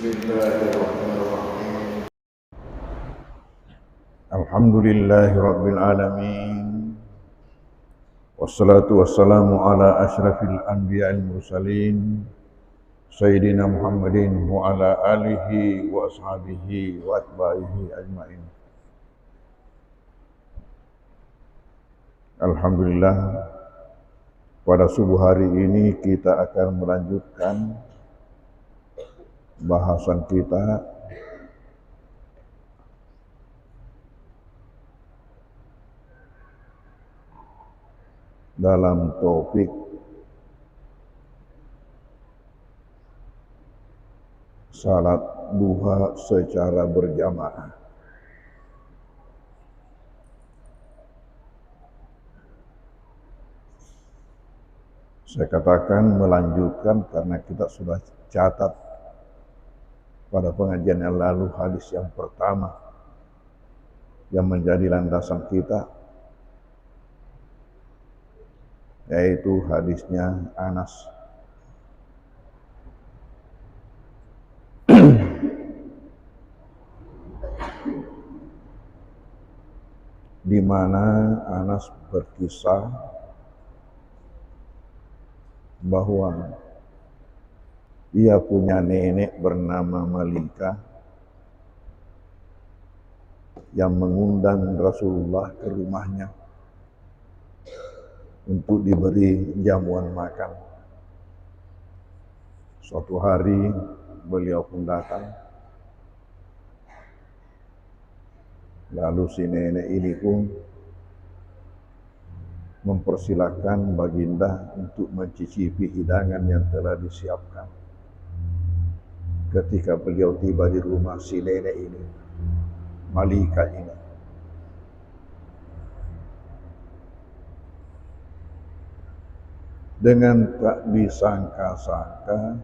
Bismillahirrahmanirrahim. Alhamdulillahirabbil alamin. Wassalatu wassalamu ala asyrafil anbiya'il mursalin Sayyidina Muhammadin wa ala alihi wa ashabihi wa atba'ihi ajma'in. Alhamdulillah, pada subuh hari ini kita akan melanjutkan bahasan kita dalam topik salat duha secara berjamaah. Saya katakan melanjutkan karena kita sudah catat pada pengajian yang lalu hadis yang pertama yang menjadi landasan kita, yaitu hadisnya Anas di mana Anas berkisah bahwa ia punya nenek bernama Malika yang mengundang Rasulullah ke rumahnya untuk diberi jamuan makan. Suatu hari beliau pun datang, lalu si nenek ini pun mempersilahkan baginda untuk mencicipi hidangan yang telah disiapkan. Ketika beliau tiba di rumah si nenek ini, Malika ini, dengan tak disangka-sangka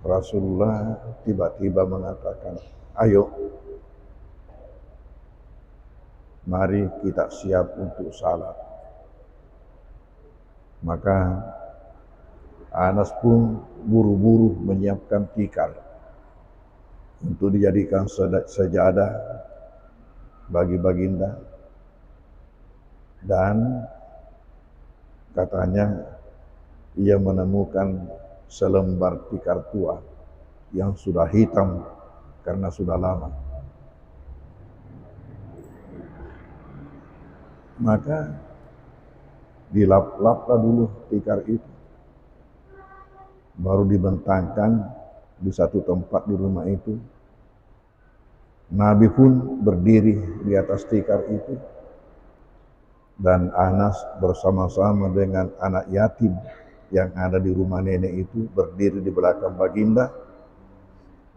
Rasulullah tiba-tiba mengatakan, "Ayo, mari kita siap untuk salat." Maka Anas pun buru-buru menyiapkan tikar untuk dijadikan sejadah bagi baginda, dan katanya ia menemukan selembar tikar tua yang sudah hitam karena sudah lama. Maka dilap-laplah dulu tikar itu, baru dibentangkan di satu tempat di rumah itu. Nabi pun berdiri di atas tikar itu, dan Anas bersama-sama dengan anak yatim yang ada di rumah nenek itu berdiri di belakang baginda,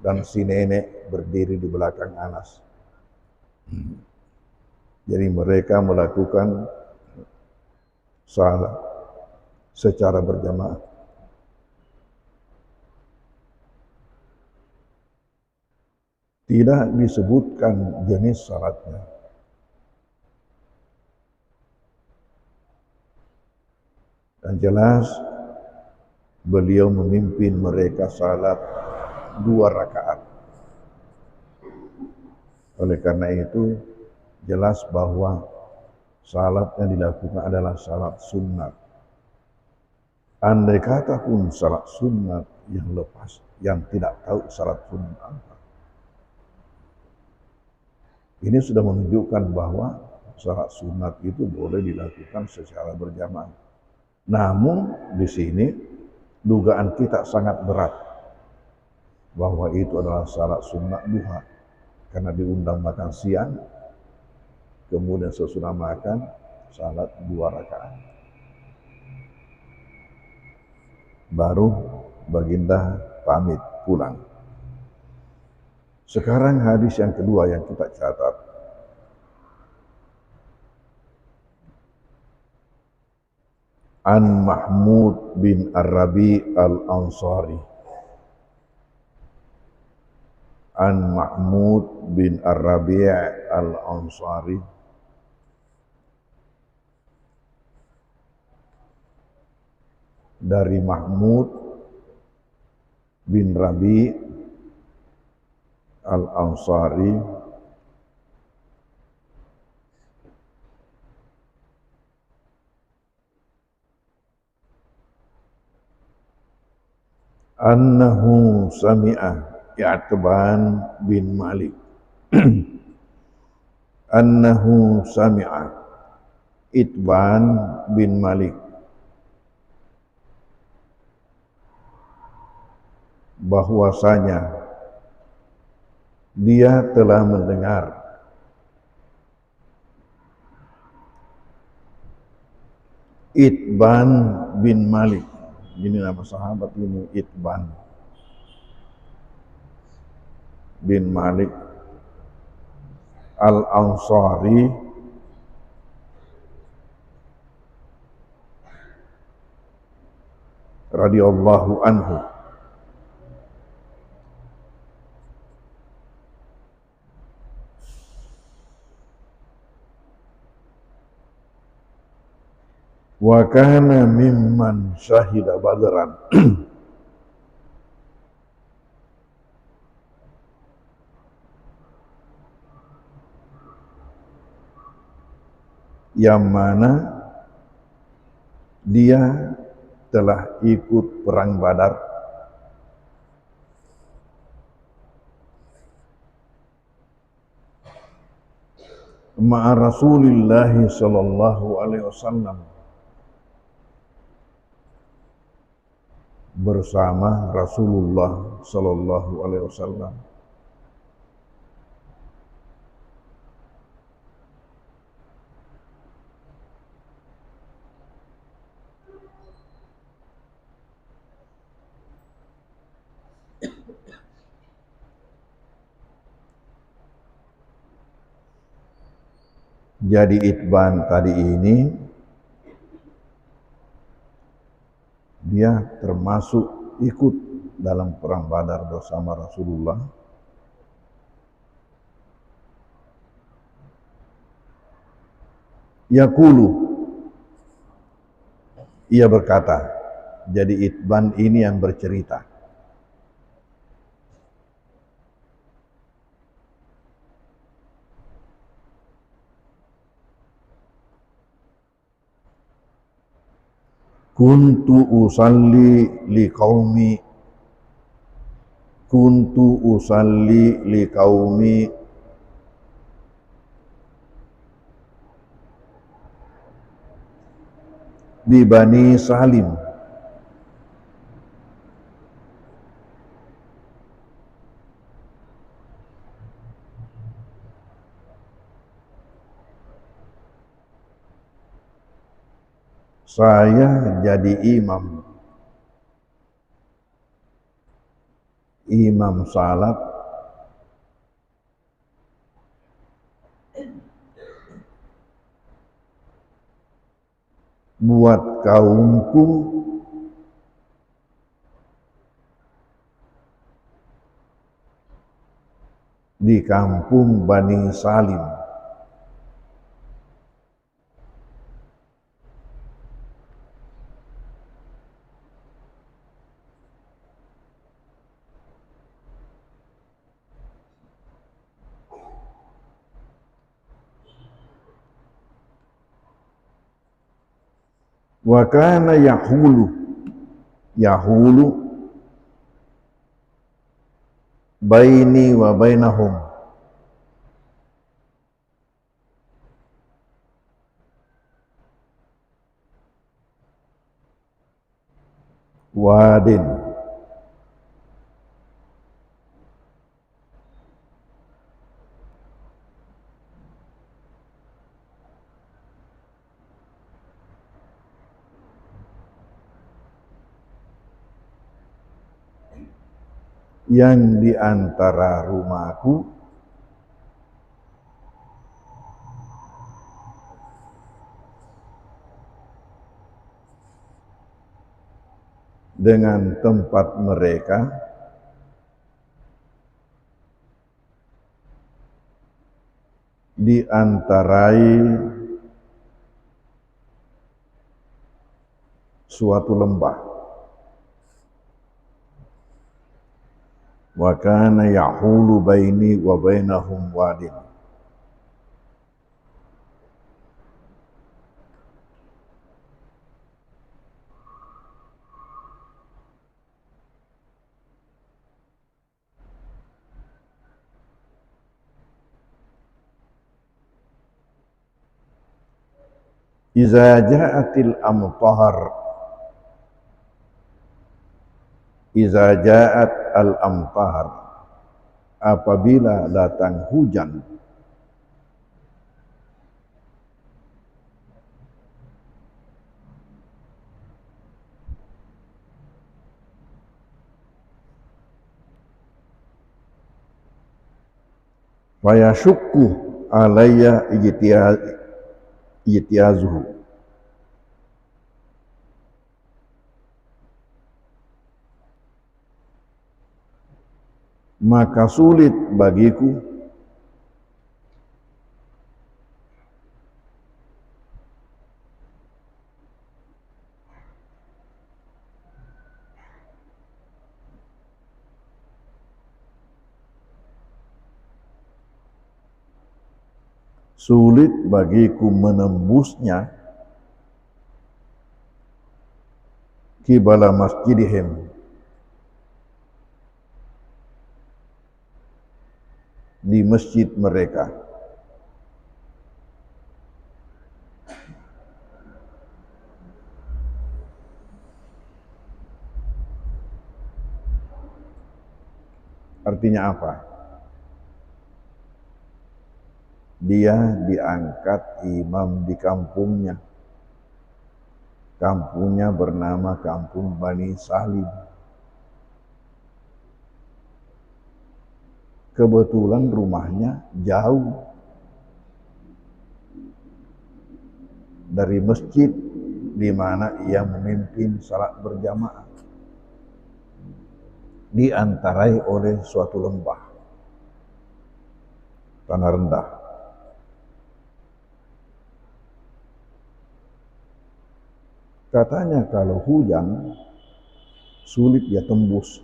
dan si nenek berdiri di belakang Anas. Jadi mereka melakukan salat secara berjamaah. Tidak disebutkan jenis salatnya. Dan jelas beliau memimpin mereka salat 2 rakaat. Oleh karena itu jelas bahwa salat yang dilakukan adalah salat sunnat. Andai kata pun salat sunnat yang lepas, yang tidak tahu salat sunnat apa, ini sudah menunjukkan bahwa salat sunat itu boleh dilakukan secara berjamaah. Namun di sini dugaan kita sangat berat bahwa itu adalah salat sunat duha, karena diundang makan siang, kemudian sesudah makan salat 2 rakaat. Baru baginda pamit pulang. Sekarang hadis yang kedua yang kita catat. An Mahmud bin Ar-Rabi al-Ansari. An Mahmud bin Ar-Rabi al-Ansari dari Mahmud bin Rabi al-Ansari annahu sami'a I'tban bin Malik annahu sami'a Itban bin Malik bahwasanya dia telah mendengar Itban bin Malik, ini nama sahabat ini, Itban bin Malik al-Ansari radhiyallahu anhu wa kana mimman syahida badran yang mana dia telah ikut perang Badar ma'a Rasulillah sallallahu alaihi wasallam, bersama Rasulullah sallallahu alaihi wasallam. Jadi Itban tadi ini dia termasuk ikut dalam perang Badar bersama Rasulullah. Yaqulu, ia berkata, jadi Itban ini yang bercerita. Kuntu usalli liqaumi di Bani Salim. Saya jadi imam salat buat kaumku di kampung Bani Salim. Wa kana yahulu baini wa bainahum wadin, yang di antara rumahku dengan tempat mereka diantarai suatu lembah. wa kana yahulu baini wa bainahum wadin. Iza ja'atil amtahar, iza ja'at al amtahar, apabila datang hujan, fayashukku alayya ijtiazuhu, maka sulit bagiku menembusnya kibala masjidihim, di masjid mereka. Artinya apa? Dia diangkat imam di kampungnya. Kampungnya bernama Kampung Bani Salim. Kebetulan rumahnya jauh dari masjid di mana ia memimpin salat berjamaah, diantarai oleh suatu lembah, tanah rendah. Katanya kalau hujan sulit dia tembus,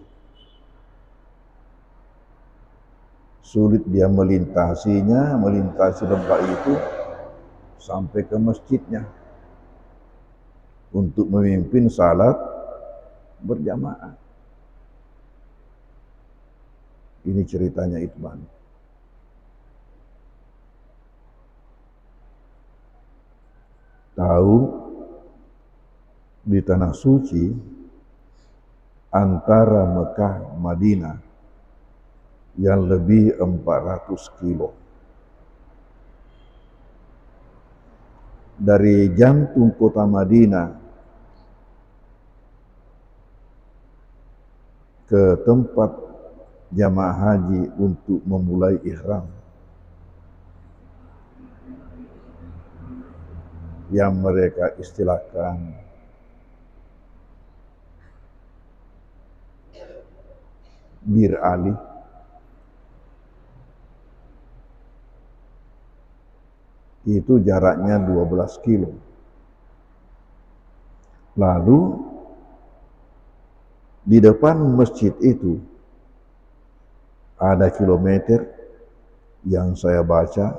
sulit dia melintasi lembah itu sampai ke masjidnya untuk memimpin salat berjamaah. Ini ceritanya Itban. Tahu di tanah suci antara Mekah Madinah yang lebih 400 kilo. Dari jantung kota Madinah ke tempat jamaah haji untuk memulai ihram, yang mereka istilahkan Bir Ali, itu jaraknya 12 kilo. Lalu di depan masjid itu ada kilometer yang saya baca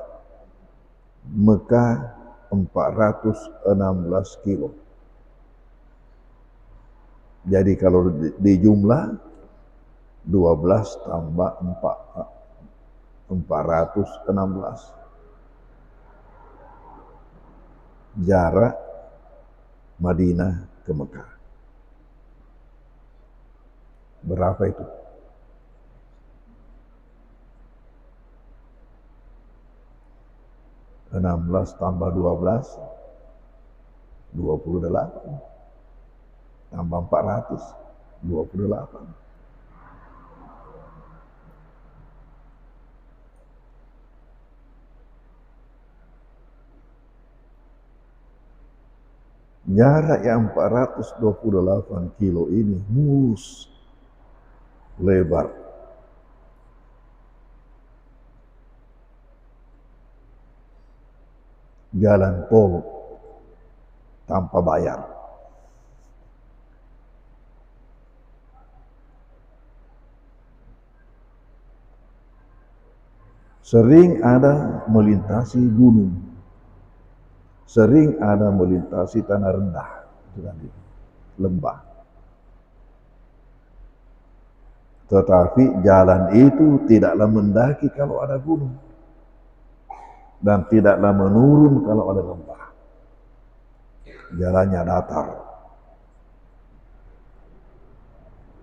Mekah 416 kilo. Jadi kalau di jumlah 12 tambah 416 jarak Madinah ke Mekah. Berapa itu? Enam belas tambah 12, 28. Tambah 400, 28. Jarak yang 428 kilo ini mulus, lebar. Jalan tol tanpa bayar. sering ada melintasi gunung, sering ada melintasi tanah rendah, lembah. Tetapi jalan itu tidaklah mendaki kalau ada gunung, dan tidaklah menurun kalau ada lembah. Jalannya datar.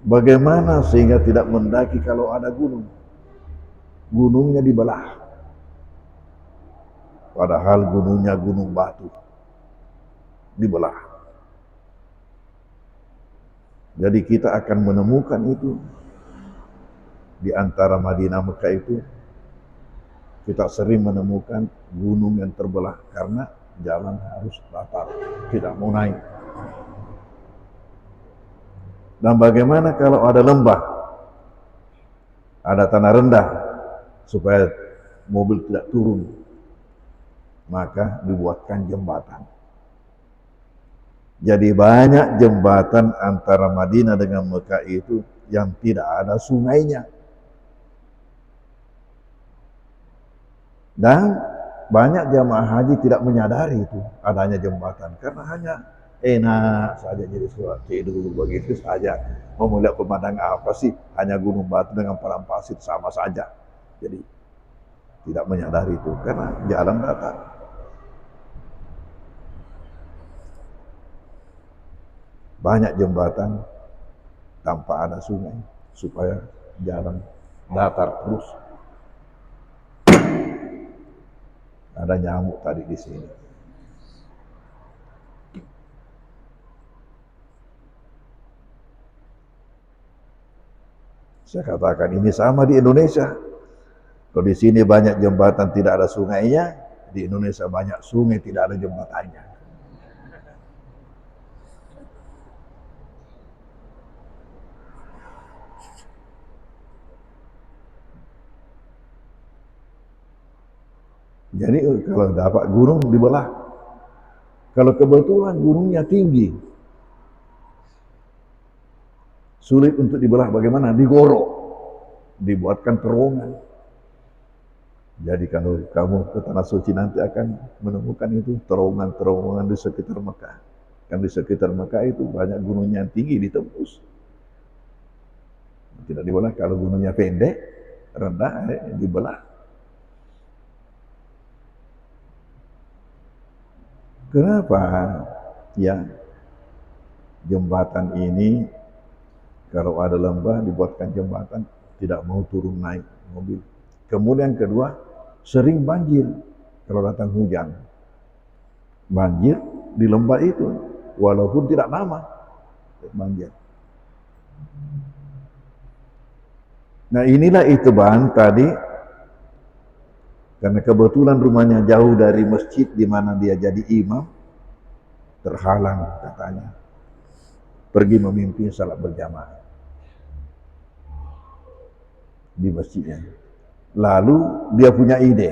Bagaimana sehingga tidak mendaki kalau ada gunung? Gunungnya dibelah. Padahal gunungnya gunung batu. Dibelah. Jadi kita akan menemukan itu di antara Madinah Mekah itu. Kita sering menemukan gunung yang terbelah karena jalan harus datar, tidak mau naik. Dan bagaimana kalau ada lembah, ada tanah rendah, supaya mobil tidak turun, maka dibuatkan jembatan. Jadi banyak jembatan antara Madinah dengan Mekah itu yang tidak ada sungainya. Dan banyak jamaah haji tidak menyadari itu adanya jembatan, karena hanya enak saja jadi suatu dulu begitu saja. Mau melihat pemandangan apa sih? Hanya gunung batu dengan padang pasir sama saja. Jadi tidak menyadari itu karena jalan datar. Banyak jembatan tanpa ada sungai supaya jalan datar terus. Ada nyamuk tadi di sini. Saya katakan ini sama di Indonesia. Kalau di sini banyak jembatan tidak ada sungainya, di Indonesia banyak sungai tidak ada jembatannya. Jadi kalau dapat gunung dibelah. Kalau kebetulan gunungnya tinggi, sulit untuk dibelah, bagaimana? Digorok, dibuatkan terowongan. Jadi kalau kamu ke Tanah Suci nanti akan menemukan itu terowongan-terowongan di sekitar Mekah. Kan di sekitar Mekah itu banyak gunungnya yang tinggi ditembus. Tidak dibelah. Kalau gunungnya pendek, rendah, dibelah. Kenapa? Ya, jembatan ini kalau ada lembah dibuatkan jembatan, tidak mau turun naik mobil. Kemudian kedua, sering banjir kalau datang hujan. Banjir di lembah itu, walaupun tidak lama, banjir. Nah inilah Itban tadi, karena kebetulan rumahnya jauh dari masjid di mana dia jadi imam, terhalang katanya, pergi memimpin salat berjamaah di masjidnya. Lalu dia punya ide,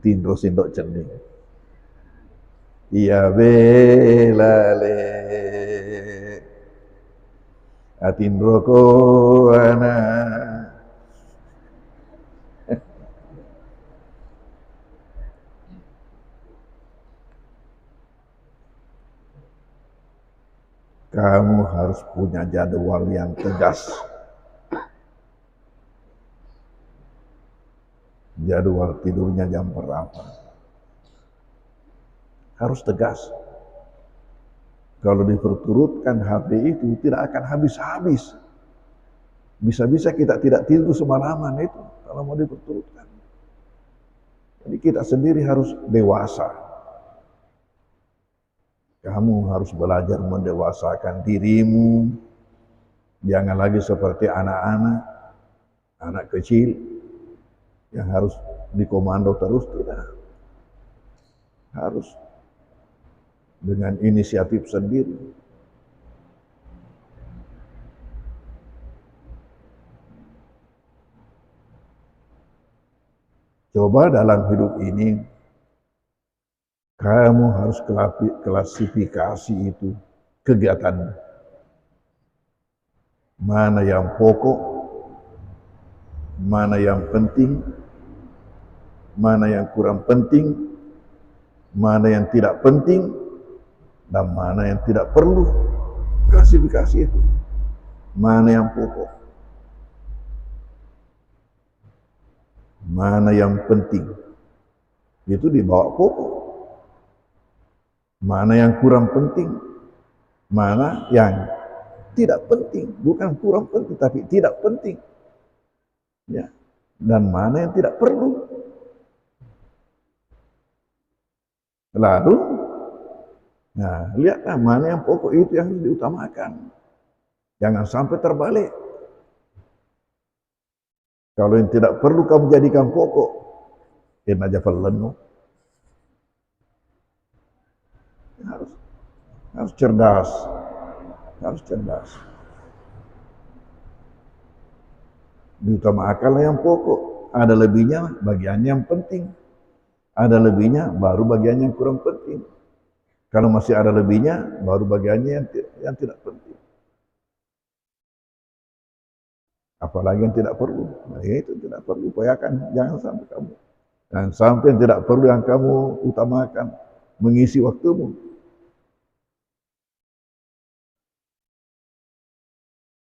tindro sindok cerdik. Iya belale atindro ko ana. Kamu harus punya jadwal yang tegas. Jadwal tidurnya jam berapa? Harus tegas. Kalau diperturutkan HP itu tidak akan habis-habis. Bisa-bisa kita tidak tidur semalaman itu kalau mau diperturutkan. Jadi kita sendiri harus dewasa. Kamu harus belajar mendewasakan dirimu. Jangan lagi seperti anak-anak, anak kecil yang harus dikomando terus, tidak. Harus dengan inisiatif sendiri. Coba dalam hidup ini Kamu harus klasifikasi itu kegiatan. Mana yang pokok, mana yang penting, mana yang kurang penting, mana yang tidak penting, dan mana yang tidak perlu. Klasifikasi itu. Mana yang pokok, mana yang penting, itu dibawa pokok. Mana yang kurang penting, mana yang tidak penting, bukan kurang penting tapi tidak penting, ya. Dan mana yang tidak perlu. Lalu, nah lihatlah mana yang pokok itu yang harus diutamakan. Jangan sampai terbalik. Kalau yang tidak perlu kamu jadikan pokok, inna jafal lenu. Harus cerdas. Harus cerdas. Diutamakanlah yang pokok. Ada lebihnya bagiannya yang penting. Ada lebihnya baru bagiannya yang kurang penting. Kalau masih ada lebihnya baru bagiannya yang tidak penting. Apalagi yang tidak perlu. Nah, itu tidak perlu. Upayakan jangan sampai kamu. Dan sampai yang tidak perlu yang kamu utamakan mengisi waktumu.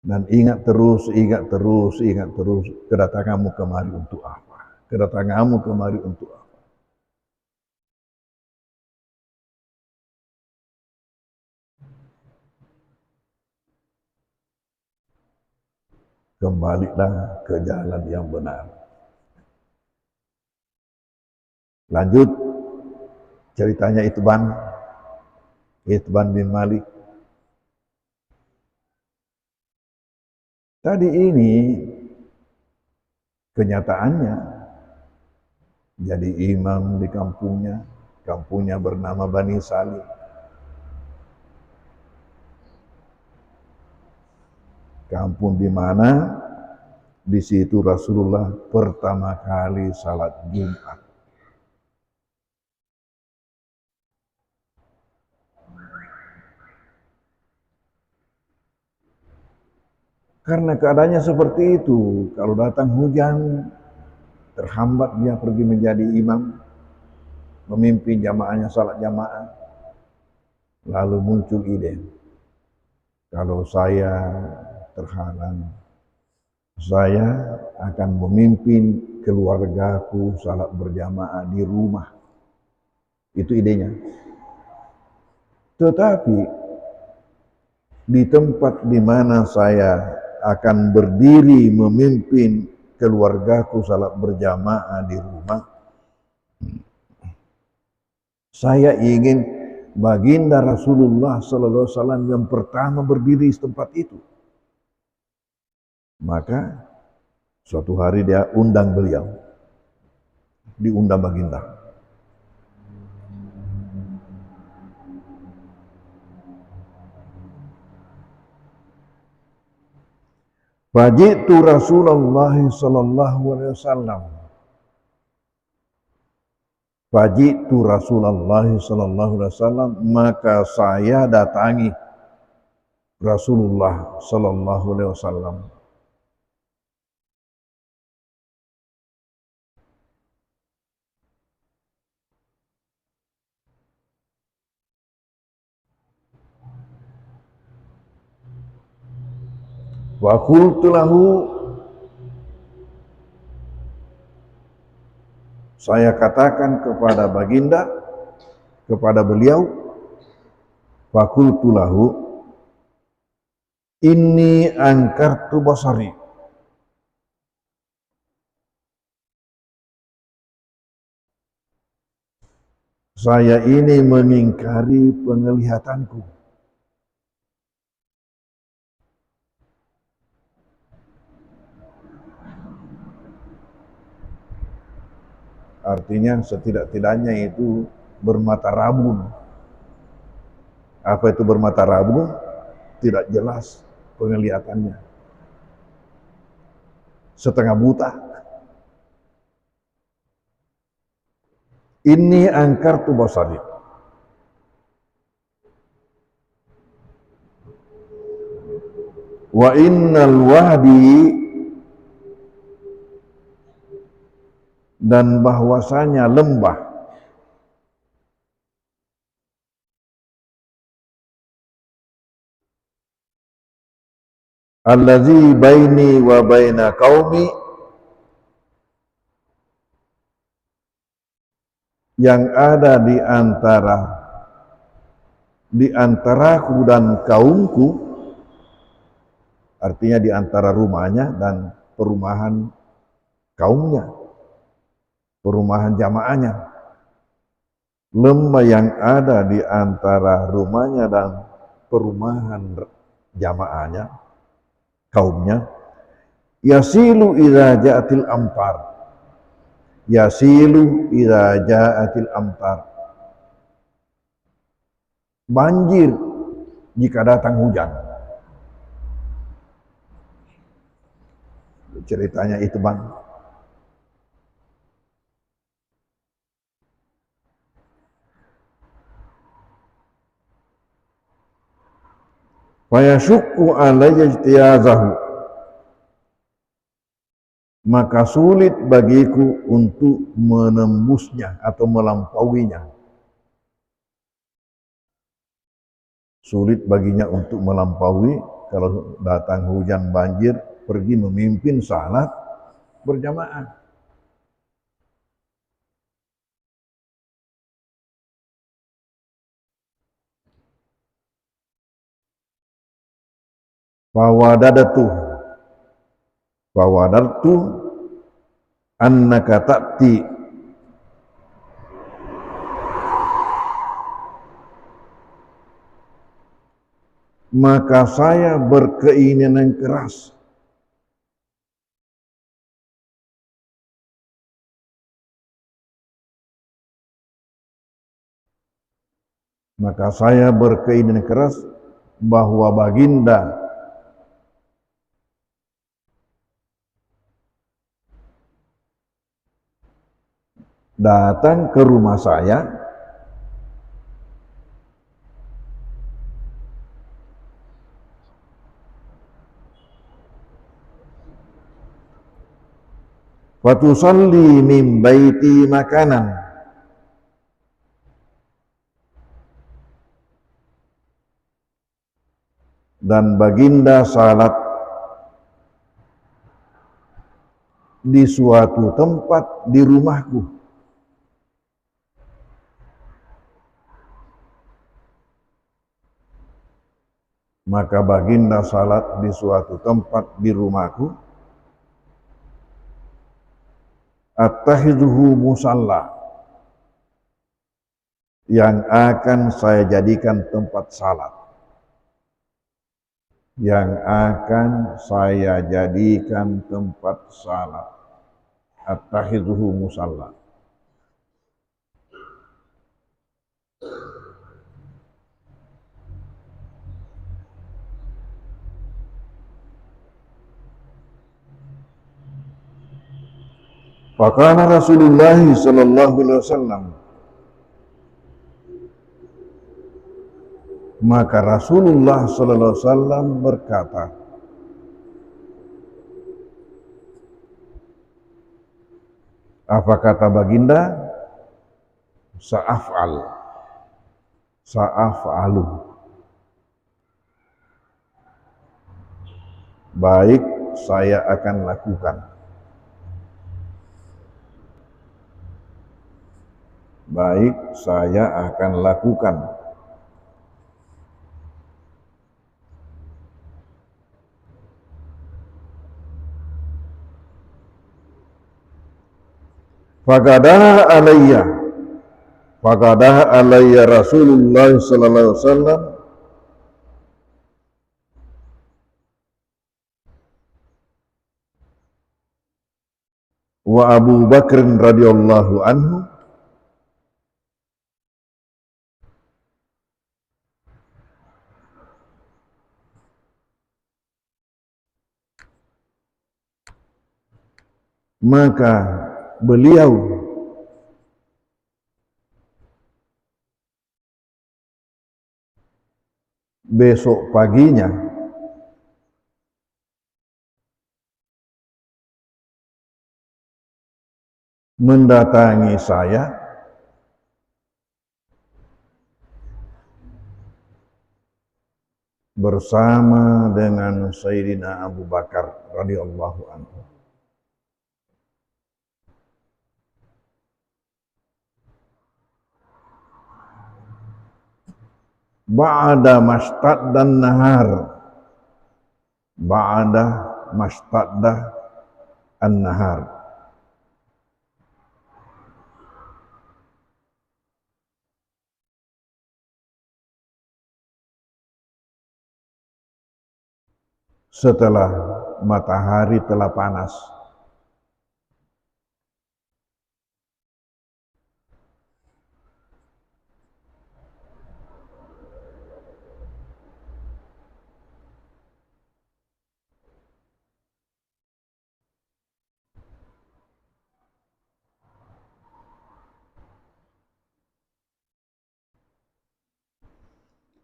Dan ingat terus, kedatanganmu kemari untuk apa? Kedatanganmu kemari untuk apa? Kembalilah ke jalan yang benar. Lanjut ceritanya Itban bin Malik. Tadi ini kenyataannya jadi imam di kampungnya bernama Bani Salim. Kampung di mana di situ Rasulullah pertama kali salat Jumat. Karena keadaannya seperti itu, kalau datang hujan, terhambat dia pergi menjadi imam, memimpin jamaahnya salat jamaah. Lalu muncul ide, kalau saya terhalang, saya akan memimpin keluargaku salat berjamaah di rumah. Itu idenya. Tetapi di tempat di mana saya akan berdiri memimpin keluargaku salat berjamaah di rumah, saya ingin baginda Rasulullah sallallahu alaihi wasallam yang pertama berdiri di tempat itu. Maka suatu hari dia undang beliau, diundang baginda. Fajitu Rasulullah sallallahu alaihi wasallam. Fajitu Rasulullah sallallahu alaihi wasallam, maka saya datangi Rasulullah sallallahu alaihi wasallam. Wa qultu lahu, saya katakan kepada baginda, kepada beliau, wa qultu lahu, inni angkartu basari. Saya ini mengingkari penglihatanku. Artinya setidak-tidaknya itu bermata rabun. Apa itu bermata rabun? Tidak jelas penglihatannya. Setengah buta. Ini angkartu basari. Wa innal wahdi, dan bahwasanya lembah allazi baini wa baina qaumi, yang ada di antaraku dan kaumku, artinya di antara rumahnya dan perumahan kaumnya, perumahan jamaahnya. Lembah yang ada di antara rumahnya dan perumahan jamaahnya, kaumnya, yasilu idza ja'atil amtar, yasilu idza ja'atil amtar, banjir jika datang hujan. Ceritanya itu, Bang. Fayashukku alayya ijtiyazahu, maka sulit bagiku untuk menembusnya atau melampauinya. Sulit baginya untuk melampaui kalau datang hujan banjir, pergi memimpin salat berjamaah. Fawadadtu annaka ta'ti, maka saya berkeinginan keras bahwa baginda datang ke rumah saya fatusalli min baiti makanan, dan baginda salat di suatu tempat di rumahku. Maka baginda salat di suatu tempat di rumahku, attakhidhuhu musalla, yang akan saya jadikan tempat salat, yang akan saya jadikan tempat salat. Attakhidhuhu musalla. Fakana Rasulullah sallallahu alaihi wasallam, maka Rasulullah sallallahu alaihi wasallam berkata, apa kata baginda? Sa'af'alu, baik, saya akan lakukan. Baik, saya akan lakukan. Faqadaha alayya Rasulullah sallallahu alaihi wasallam wa Abu Bakr radhiyallahu anhu, maka beliau besok paginya mendatangi saya bersama dengan Sayyidina Abu Bakar radhiyallahu anhu. Ba'da mashtaddan nahar, ba'da mashtadda an-nahar, setelah matahari telah panas.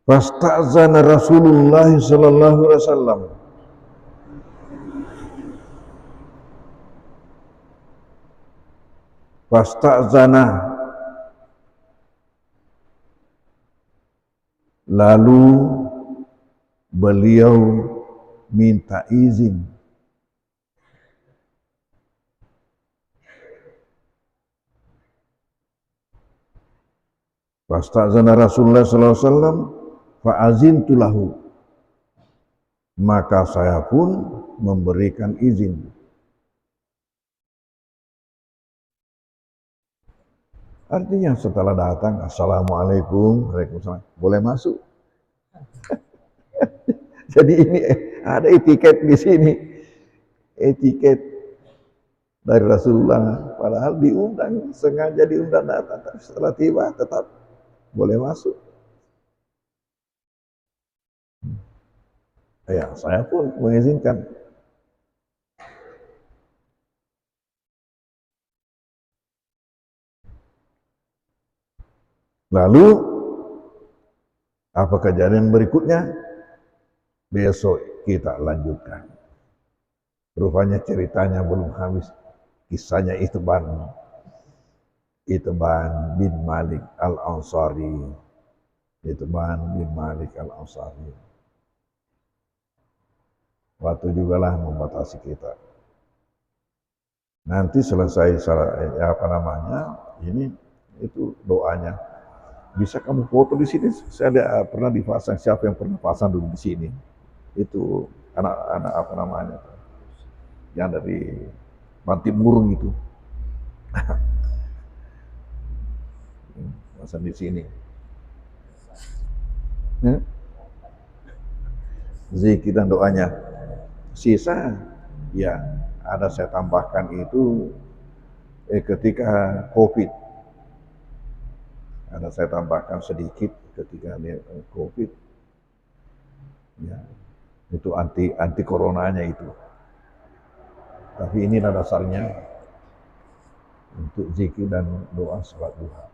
Fasta'zana Rasulullah sallallahu alaihi wasallam. Fasta'zana, lalu beliau minta izin. Fasta'zana Rasulullah sallallahu alaihi wasallam fa'azintu lahu, maka saya pun memberikan izin. Artinya setelah datang, assalamualaikum, waalaikumsalam, boleh masuk. Jadi ini ada etiket di sini, etiket dari Rasulullah. Padahal diundang, sengaja diundang datang, tapi setelah tiba tetap boleh masuk. Ya, saya pun mengizinkan. Lalu apa kejadian berikutnya? Besok kita lanjutkan. Rupanya ceritanya belum habis. Kisahnya Itban bin Malik Al-Ansari. Itban bin Malik Al-Ansari. Waktu juga lah membatasi kita. Nanti selesai ini itu doanya. Bisa kamu foto di sini. Saya pernah dipasang, siapa yang pernah pasang dulu di sini? Itu anak yang dari Bantimurung itu. Pasang di sini. Zikir dan doanya. Sisa ya ada saya tambahkan itu ketika COVID. Ada saya tambahkan sedikit ketika dia COVID. Ya, itu anti coronanya itu. Tapi inilah dasarnya untuk zikir dan doa salat duha.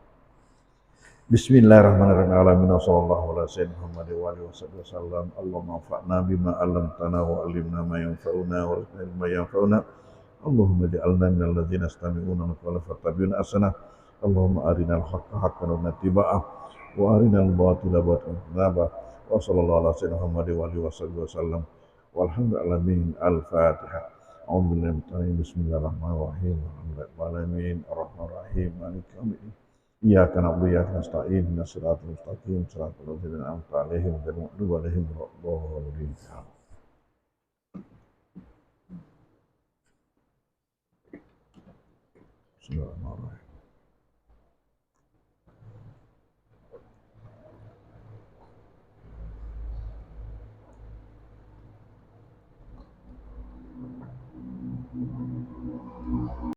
Bismillahirrahmanirrahim. Alamin sallallahu alaihi wasallam. Allahumma anfa'na bima 'allamtana wa 'allimna ma yanfa'una wa zidna ma yanfa'una. Allahumma ja'alna minal ladzina yastami'una al-qawla fattabi'una ahsanah. Allahumma arinal haqqa haqqan wa ittiba'ah wa arinal batila batilan wa sallallahu ala sayyidina Muhammadin wa alihi wasallam. Walhamdulillahi al-Fatihah. Bismillahirrahmanirrahim. Alhamdulillahi ar-Rahmanir-Rahim. Maliki yaumiddin. Iyyaka na'budu wa iyyaka nasta'in. Ihdinas siratal mustaqim. Siratal ladzina an'amta 'alaihim ghairil maghdubi 'alaihim waladdallin. Bismillahirrahmanirrahim.